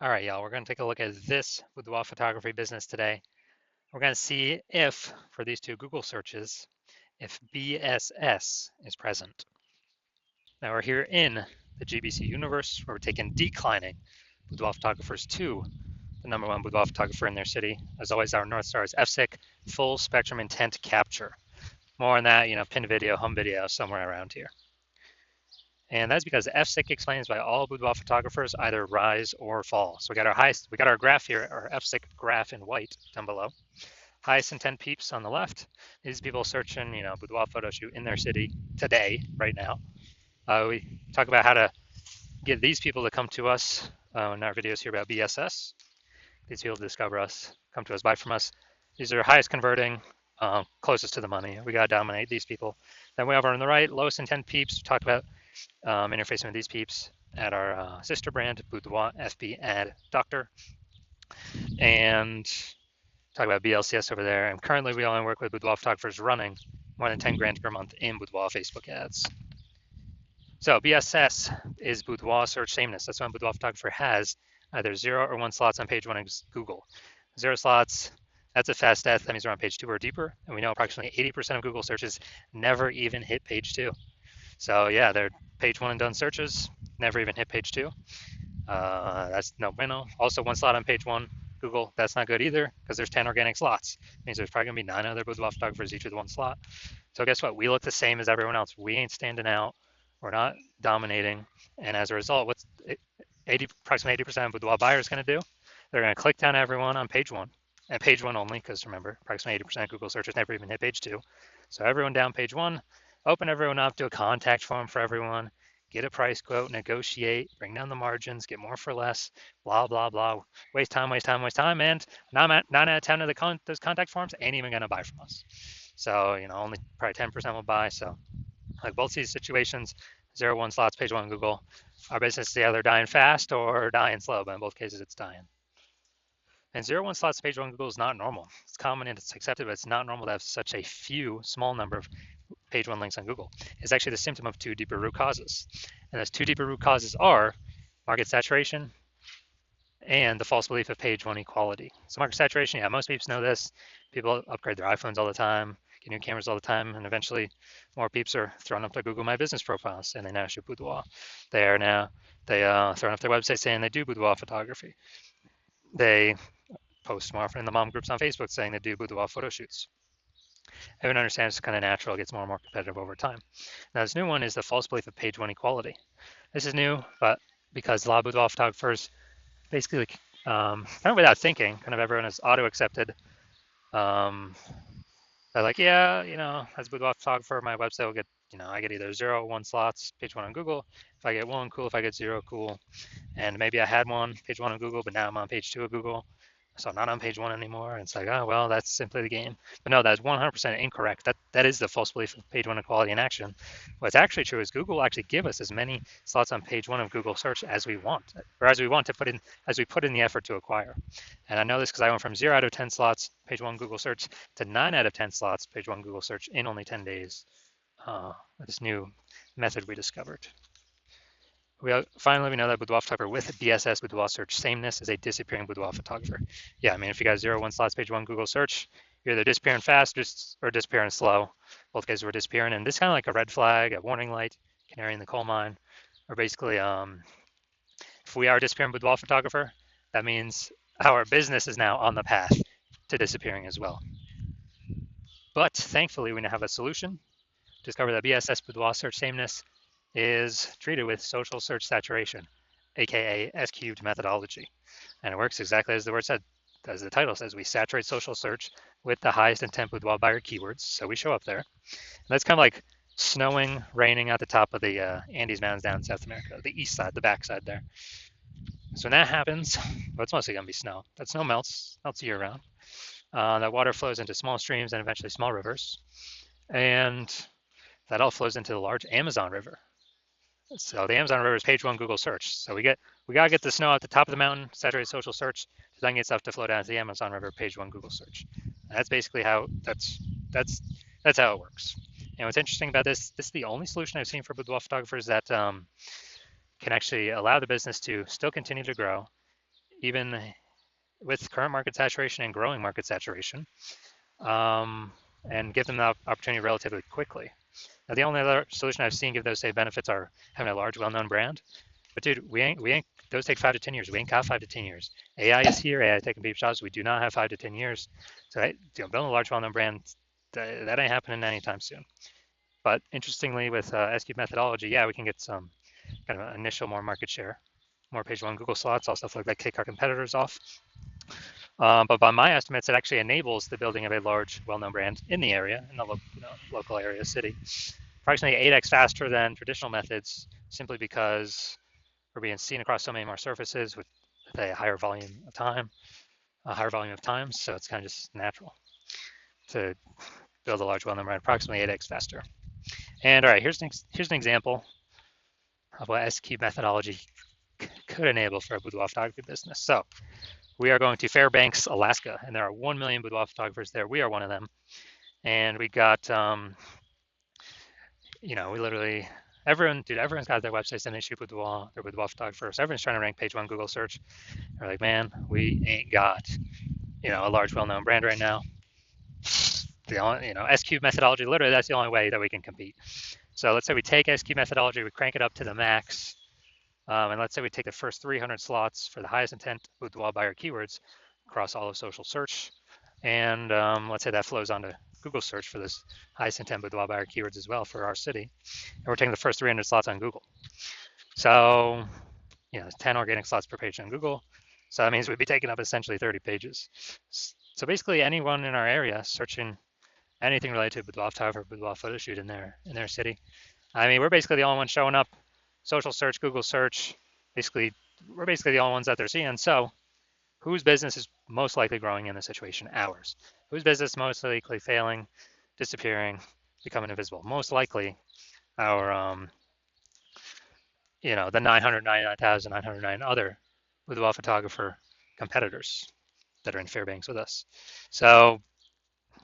All right, y'all, we're going to take a look at this boudoir photography business today. We're going to see if, for these two Google searches, if BSS is present. Now we're here in the GBC universe where we're taking declining boudoir photographers to the #1 boudoir photographer in their city. As always, our North Star is FSIC, full spectrum intent capture. More on that, pinned video, home video, somewhere around here. And that's because FSIC explains why all boudoir photographers either rise or fall. So we got our graph here, our FSIC graph in white down below. Highest intent peeps on the left. These people searching, boudoir photo shoot in their city today, right now. We talk about how to get these people to come to us in our videos here about BSS. These people discover us, come to us, buy from us. These are highest converting, closest to the money. We got to dominate these people. Then way over on the right, lowest intent peeps. We talked about interfacing with these peeps at our sister brand, Boudoir FB Ad Doctor. And talk about BLCS over there. And currently we only work with boudoir photographers running more than 10 grand per month in boudoir Facebook ads. So BSS is boudoir search sameness. That's when a boudoir photographer has either 0 or 1 slots on page 1 of Google. 0 slots, that's a fast death. That means we're on page 2 or deeper. And we know approximately 80% of Google searches never even hit page 2. So yeah, they're page 1 and done searches, never even hit page 2. That's no bueno. Also, 1 slot on page 1, Google, that's not good either because there's 10 organic slots. It means there's probably going to be 9 other boudoir photographers each with 1 slot. So guess what? We look the same as everyone else. We ain't standing out. We're not dominating. And as a result, what's approximately 80% of boudoir buyers going to do? They're going to click down everyone on page 1, and page 1 only, because remember, approximately 80% of Google searches never even hit page 2. So everyone down page 1, open everyone up, do a contact form for everyone, get a price quote, negotiate, bring down the margins, get more for less, blah, blah, blah. Waste time, and 9 out of 10 of those contact forms ain't even going to buy from us. So, only probably 10% will buy. So, like both these situations, 0, 1 slots, page 1 Google, our business is either dying fast or dying slow, but in both cases, it's dying. And 0, 1 slots, page 1 Google is not normal. It's common and it's accepted, but it's not normal to have such a small number of page 1 links on Google. It's actually the symptom of 2 deeper root causes. And those 2 deeper root causes are market saturation and the false belief of page 1 equality. So market saturation, yeah, most peeps know this. People upgrade their iPhones all the time, get new cameras all the time, and eventually more peeps are throwing up their Google My Business profiles and they now shoot boudoir. Throwing up their website saying they do boudoir photography. They post more often in the mom groups on Facebook saying they do boudoir photo shoots. Everyone understands it's kind of natural, it gets more and more competitive over time. Now this new one is the false belief of page 1 equality. This is new, but because a lot of boudoir photographers basically kind of without thinking, kind of everyone is auto-accepted. They're like, yeah, as a boudoir photographer, my website will get, I get either 0 or 1 slots, page 1 on Google. If I get 1, cool. If I get 0, cool. And maybe I had 1, page 1 on Google, but now I'm on page 2 of Google. So I'm not on page 1 anymore. And it's like, oh, well, that's simply the game. But no, that's 100% incorrect. That is the false belief of page 1 equality in action. What's actually true is Google will actually give us as many slots on page 1 of Google search as we want, or as we want to put in, as we put in the effort to acquire. And I know this because I went from 0 out of 10 slots, page 1 Google search, to 9 out of 10 slots, page 1 Google search in only 10 days with this new method we discovered. Finally, we know that boudoir photographer with BSS, boudoir search sameness, is a disappearing boudoir photographer. Yeah, I mean, if you got 0, 1 slots, page 1 Google search, you're either disappearing fast or disappearing slow. Both cases were disappearing, and this is kind of like a red flag, a warning light, canary in the coal mine, or basically, if we are a disappearing boudoir photographer, that means our business is now on the path to disappearing as well. But thankfully, we now have a solution. Discover that BSS boudoir search sameness is treated with social search saturation, aka S-cubed methodology. And it works exactly as the word said, as the title says, we saturate social search with the highest intent boudoir buyer keywords. So we show up there. And that's kind of like snowing, raining at the top of the Andes Mountains down in South America, the east side, the backside there. So when that happens, well, it's mostly going to be snow. That snow melts year round. That water flows into small streams and eventually small rivers. And that all flows into the large Amazon River. So the Amazon River is page 1 Google search. So we gotta get the snow at the top of the mountain, saturate social search, to then get stuff to flow down to the Amazon River, page 1 Google search. And that's basically how that's how it works. And what's interesting about this is the only solution I've seen for boudoir photographers that can actually allow the business to still continue to grow even with current market saturation and growing market saturation, and give them the opportunity relatively quickly. Now, the only other solution I've seen give those same benefits are having a large, well-known brand. But dude, we ain't. Those take 5 to 10 years. We ain't got 5 to 10 years. AI is here. AI taking peep shots. We do not have 5 to 10 years. So, building a large, well-known brand, that ain't happening anytime soon. But interestingly, with S-Cube methodology, yeah, we can get some kind of initial more market share, more page one Google slots, all stuff like that, kick our competitors off. But by my estimates, it actually enables the building of a large, well-known brand in the area, in the local area, city, approximately 8x faster than traditional methods, simply because we're being seen across so many more surfaces with a higher volume of time, so it's kind of just natural to build a large, well-known brand approximately 8x faster. And all right, here's an example of what S-Cube methodology could enable for a boudoir photography business. So we are going to Fairbanks, Alaska, and there are 1 million boudoir photographers there. We are one of them. And we got, we literally, everyone's got their websites and they shoot boudoir, they're boudoir photographers. Everyone's trying to rank page one Google search. They're like, man, we ain't got, a large, well-known brand right now. The only, S-Cube methodology, literally, that's the only way that we can compete. So let's say we take S-Cube methodology, we crank it up to the max, and let's say we take the first 300 slots for the highest intent boudoir buyer keywords across all of social search, and let's say that flows onto Google search for this highest intent boudoir buyer keywords as well for our city, and we're taking the first 300 slots on Google. So, 10 organic slots per page on Google. So that means we'd be taking up essentially 30 pages. So basically, anyone in our area searching anything related to boudoir photography or boudoir photo shoot in their city. I mean, we're basically the only ones showing up. Social search, Google search, we're basically the only ones that they're seeing. So whose business is most likely growing in this situation? Ours. Whose business most likely failing, disappearing, becoming invisible? Most likely our, the 999,909 other boudoir photographer competitors that are in Fairbanks with us. So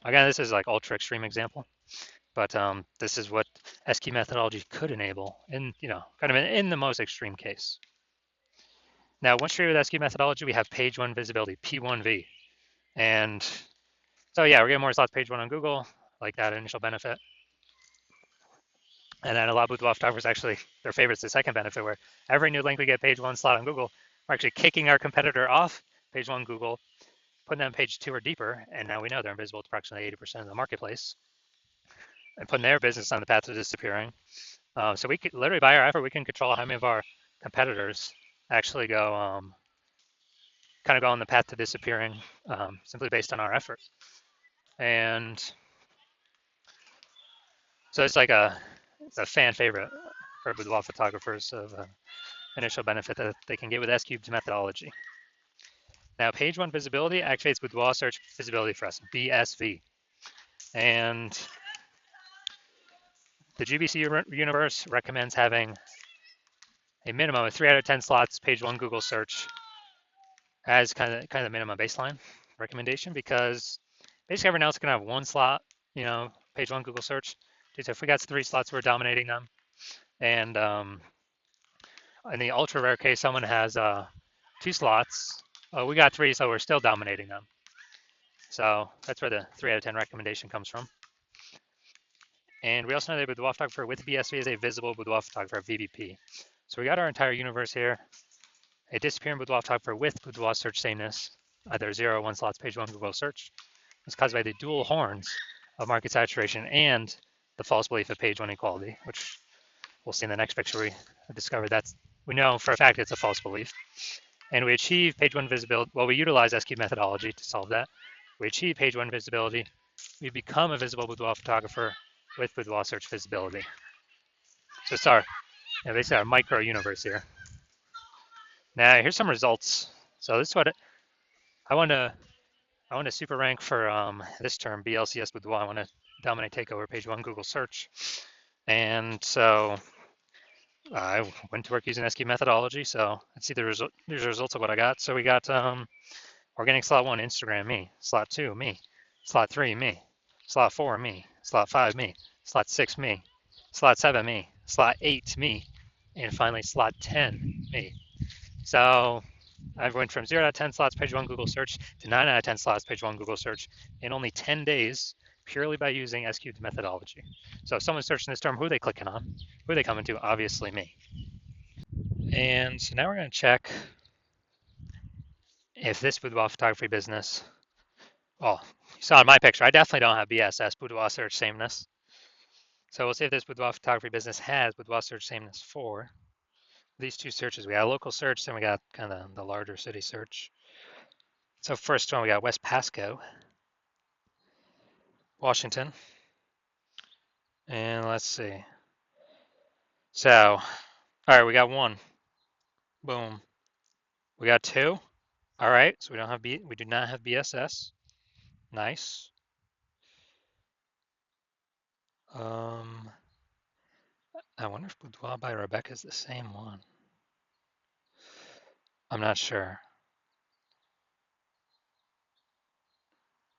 again, this is like ultra extreme example, but this is what S-Cube methodology could enable in, kind of in the most extreme case. Now, once you're with S-Cube methodology, we have page one visibility, P1V. And so yeah, we're getting more slots page one on Google, like that initial benefit. And then a lot of boudoir photographers actually, their favorite's the second benefit, where every new link we get page one slot on Google, we're actually kicking our competitor off page one Google, putting them page two or deeper, and now we know they're invisible to approximately 80% of the marketplace, and putting their business on the path to disappearing. So we could literally, by our effort, we can control how many of our competitors actually go, kind of go on the path to disappearing, simply based on our effort. And so it's like it's a fan favorite for boudoir photographers of initial benefit that they can get with S-Cube's methodology. Now, page one visibility activates boudoir search visibility for us, BSV. And the GBC universe recommends having a minimum of 3 out of 10 slots page one Google search as kind of the minimum baseline recommendation, because basically everyone else can have one slot, page one Google search. So if we got 3 slots, we're dominating them. And in the ultra rare case, someone has 2 slots. We got 3, so we're still dominating them. So that's where the 3 out of 10 recommendation comes from. And we also know that a boudoir photographer with BSV is a visible boudoir photographer, VBP. So we got our entire universe here. A disappearing boudoir photographer with boudoir search sameness, either 0 or 1 slots page one Google search, is caused by the dual horns of market saturation and the false belief of page one equality, which we'll see in the next picture. We discovered we know for a fact it's a false belief. And we achieve page one visibility. Well, we utilize S-Cube methodology to solve that. We achieve page one visibility. We become a visible boudoir photographer with boudoir search visibility. So it's basically our micro universe here. Now here's some results. So this is what I want to super rank for this term, BLCS boudoir. I want to dominate takeover page one Google search. And so I went to work using S-Cube methodology. So let's see these are the results of what I got. So we got organic slot 1, Instagram, me. Slot 2, me. Slot 3, me. Slot 4, me. Slot 5, me. Slot 6, me. Slot 7, me. Slot 8, me. And finally, slot 10, me. So I've went from 0 out of 10 slots page 1 Google search to 9 out of 10 slots page 1 Google search in only 10 days purely by using SQ'd methodology. So if someone's searching this term, who are they clicking on? Who are they coming to? Obviously me. And so now we're going to check if this boudoir photography business, well, you saw in my picture, I definitely don't have BSS, boudoir search sameness. So we'll see if this boudoir photography business has boudoir search sameness for these two searches. We got a local search, then we got kind of the larger city search. So first one, we got West Pasco, Washington. And let's see. So, all right, we got one. Boom. We got two. All right, so we do not have BSS. Nice. I wonder if Boudoir by Rebecca is the same one. I'm not sure.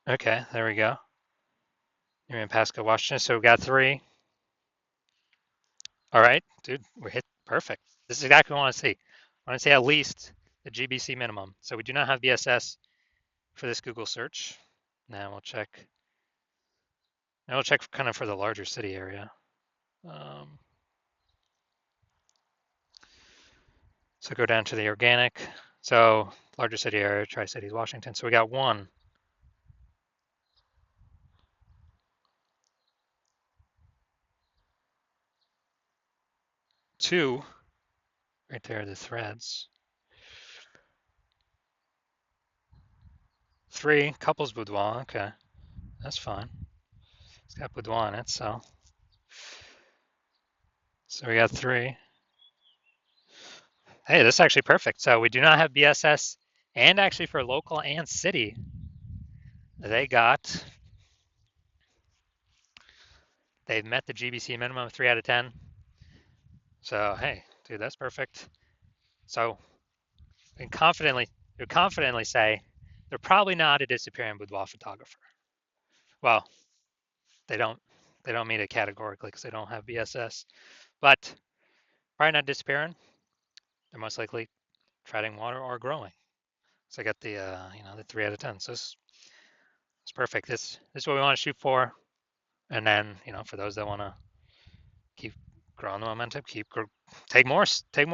Okay, there we go. You're in Pasco, Washington. So we got three. All right, dude, we're hit perfect. This is exactly what I want to see. I want to see at least the GBC minimum. So we do not have BSS for this Google search. Now we'll check. Now we'll check kind of for the larger city area. So go down to the organic. So larger city area, Tri-Cities, Washington. So we got one. Two, right there, the threads. Three, couples boudoir. Okay, that's fine. It's got boudoir in it, so we got three. Hey, this is actually perfect. So we do not have BSS, and actually for local and city, they've met the GBC minimum of 3 out of 10. So hey, dude, that's perfect. So we can confidently say they're probably not a disappearing boudoir photographer. Well, they don't meet it categorically because they don't have BSS, but probably not disappearing. They're most likely treading water or growing. So I got the the 3 out of 10. So it's perfect. This is what we want to shoot for. And then for those that want to keep growing the momentum, take more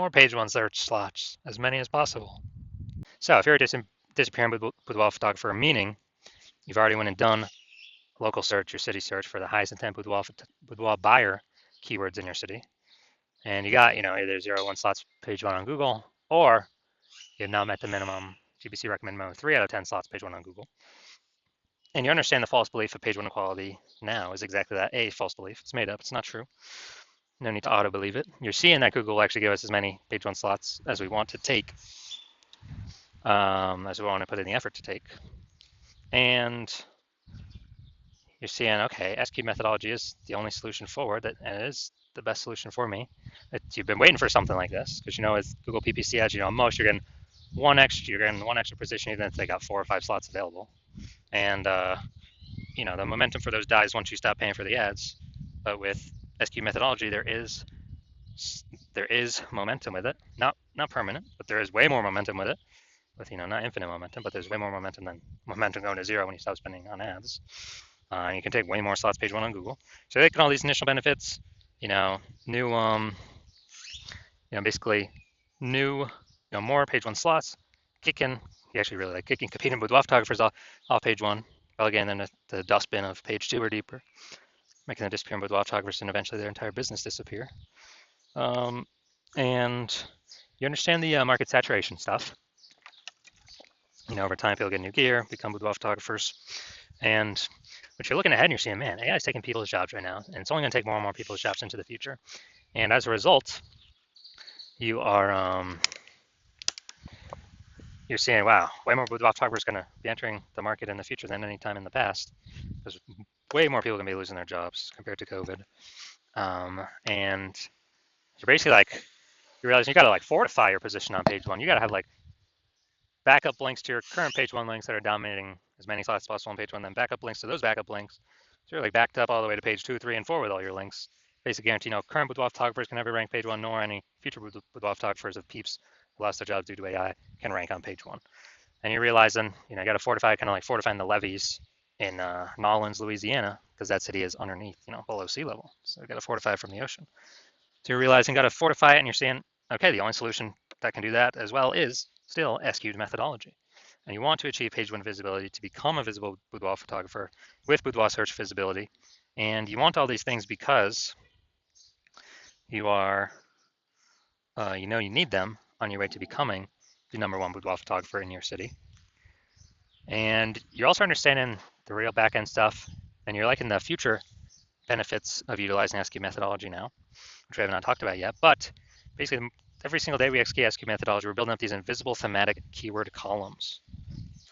page one search slots, as many as possible. So if you're a disappearing boudoir photographer, meaning you've already went and done local search, your city search for the highest intent boudoir buyer keywords in your city, and you got either 0 1 slots page one on Google, or you've now met the minimum GBC recommend minimum 3 out of 10 slots page one on Google, and you understand the false belief of page one equality now is exactly that, a false belief. It's made up. It's not true. No need to auto believe it. You're seeing that Google will actually give us as many page one slots as we want to take, as we want to put in the effort to take, and you're seeing, okay, SQ methodology is the only solution forward, and it is the best solution for me. You've been waiting for something like this because as Google PPC ads, most you're getting one extra position, even if they got 4 or 5 slots available, and the momentum for those dies once you stop paying for the ads. But with SQ methodology, there is momentum with it, not permanent, but there is way more momentum with it. With not infinite momentum, but there's way more momentum than momentum going to 0 when you stop spending on ads. And you can take way more slots page one on Google. So they get all these initial benefits, new, basically new, more page one slots, kicking, you actually really like kicking competing boudoir photographers off page one, relegating them to the dustbin of page 2 or deeper, making them disappear in boudoir photographers and eventually their entire business disappear. And you understand the market saturation stuff. Over time, people get new gear, become boudoir photographers, and but you're looking ahead and you're seeing, man, AI is taking people's jobs right now, and it's only going to take more and more people's jobs into the future. And as a result, you're seeing, wow, way more boudoir photographers going to be entering the market in the future than any time in the past, because way more people are going to be losing their jobs compared to COVID. And you're basically you realize you got to fortify your position on page one. You got to have backup links to your current page one links that are dominating as many slots as possible on page one, then backup links to those backup links. So you're backed up all the way to page 2, 3, and 4 with all your links. Basically guarantee current boudoir photographers can never rank page one, nor any future boudoir photographers of peeps who lost their jobs due to AI can rank on page 1. And you're realizing, you got to fortify, kind of like fortifying the levees in Nolens, Louisiana, because that city is underneath, below sea level. So you got to fortify it from the ocean. So you're realizing you got to fortify it, and you're seeing, okay, the only solution that can do that as well is still SQ'd methodology. And you want to achieve page 1 visibility to become a visible boudoir photographer with boudoir search visibility. And you want all these things because you are, you need them on your way to becoming the #1 boudoir photographer in your city. And you're also understanding the real back-end stuff, and you're liking the future benefits of utilizing SQ methodology now, which we have not talked about yet. But basically, every single day we execute SQ methodology, we're building up these invisible thematic keyword columns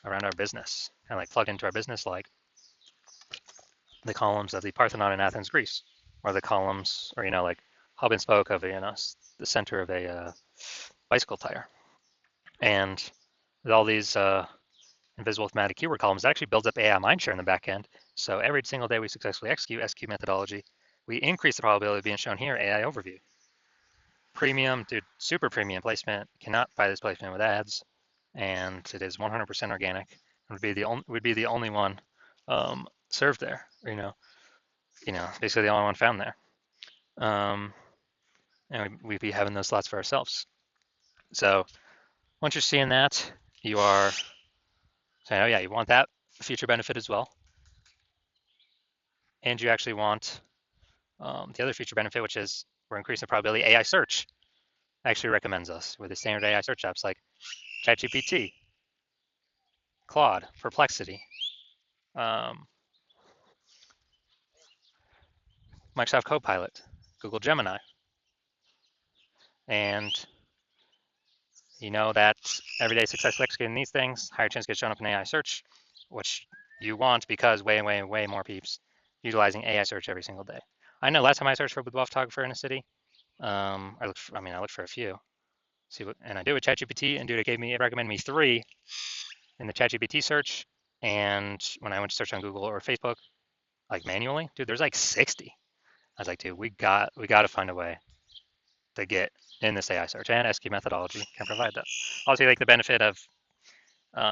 around our business, kind of like plugged into our business, like the columns of the Parthenon in Athens, Greece, or the columns, or like hub and spoke of the center of a bicycle tire. And with all these invisible thematic keyword columns, that actually builds up AI mindshare in the back end. So every single day we successfully execute SQ methodology, we increase the probability of being shown here, AI overview. Premium, dude, super premium placement, cannot buy this placement with ads, and it is 100% organic. It would be the only one served there, basically the only one found there. And we'd be having those slots for ourselves. So once you're seeing that, you are saying, oh yeah, you want that feature benefit as well. And you actually want the other feature benefit, which is we're increasing the probability AI search actually recommends us with the standard AI search apps like ChatGPT, Claude, Perplexity, Microsoft Copilot, Google Gemini. And you know that every day successfully executing these things, higher chance to get shown up in AI search, which you want because way more peeps utilizing AI search every single day. I know last time I searched for a boudoir photographer in a city, I looked for a few. And I did with ChatGPT, and dude, it recommended me 3 in the ChatGPT search. And when I went to search on Google or Facebook, like manually, dude, there's like 60. I was like, dude, we got to find a way to get in this AI search, and SQ methodology can provide that. Also, like the benefit of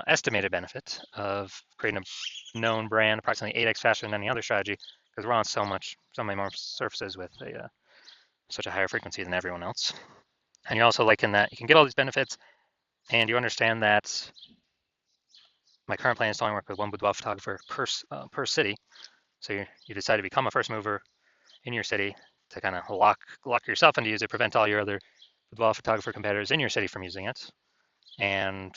estimated benefit of creating a known brand approximately 8x faster than any other strategy, because we're on so many more surfaces with such a higher frequency than everyone else. And you're also liking that you can get all these benefits, and you understand that my current plan is to only work with one boudoir photographer per city. So you decide to become a first mover in your city to kind of lock yourself into use it, prevent all your other boudoir photographer competitors in your city from using it, and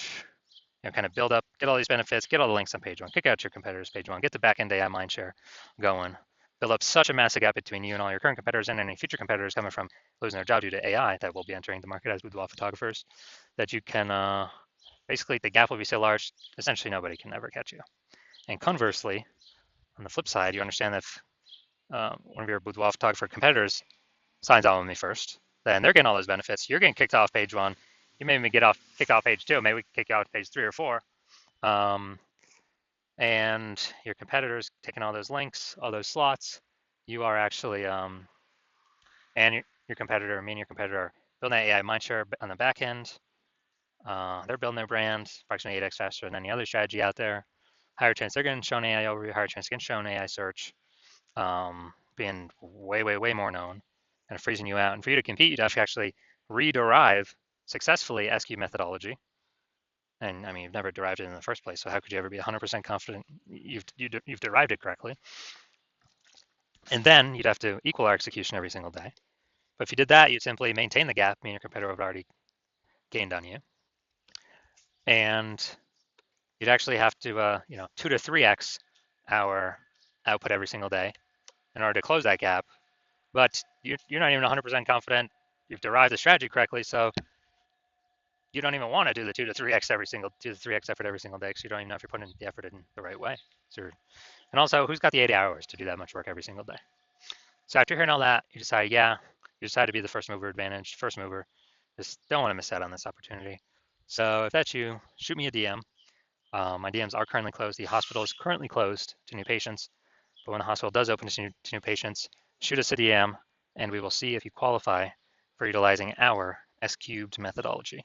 kind of build up, get all these benefits, get all the links on page 1, kick out your competitors page 1, get the back-end AI mindshare going, build up such a massive gap between you and all your current competitors and any future competitors coming from losing their job due to AI that will be entering the market as boudoir photographers, that you can, basically the gap will be so large, essentially nobody can ever catch you. And conversely, on the flip side, you understand that if one of your boudoir photographer competitors signs on with me first, then they're getting all those benefits. You're getting kicked off page 1. You may even kicked off page 2. Maybe we can kick you off page 3 or 4. And your competitors taking all those links, all those slots. You are actually, and your competitor, me and your competitor, are building that AI mindshare on the back end. They're building their brand approximately 8x faster than any other strategy out there. Higher chance they're getting shown AI overview, higher chance getting shown AI search, being way more known, and freezing you out. And for you to compete, you'd have to actually rederive successfully SQ methodology. And I mean, you've never derived it in the first place, so how could you ever be 100% confident you've derived it correctly? And then you'd have to equal our execution every single day. But if you did that, you'd simply maintain the gap, meaning your competitor would have already gained on you. And you'd actually have to, 2 to 3x our output every single day in order to close that gap. But you're not even 100% confident you've derived the strategy correctly, so you don't even want to do the 2 to 3x effort every single day, because you don't even know if you're putting the effort in the right way. And also, who's got the 80 hours to do that much work every single day? So after hearing all that, you decide to be the first mover advantage, first mover. Just don't want to miss out on this opportunity. So if that's you, shoot me a DM. My DMs are currently closed. The hospital is currently closed to new patients, but when the hospital does open to new patients, shoot us a DM, and we will see if you qualify for utilizing our S-cubed methodology.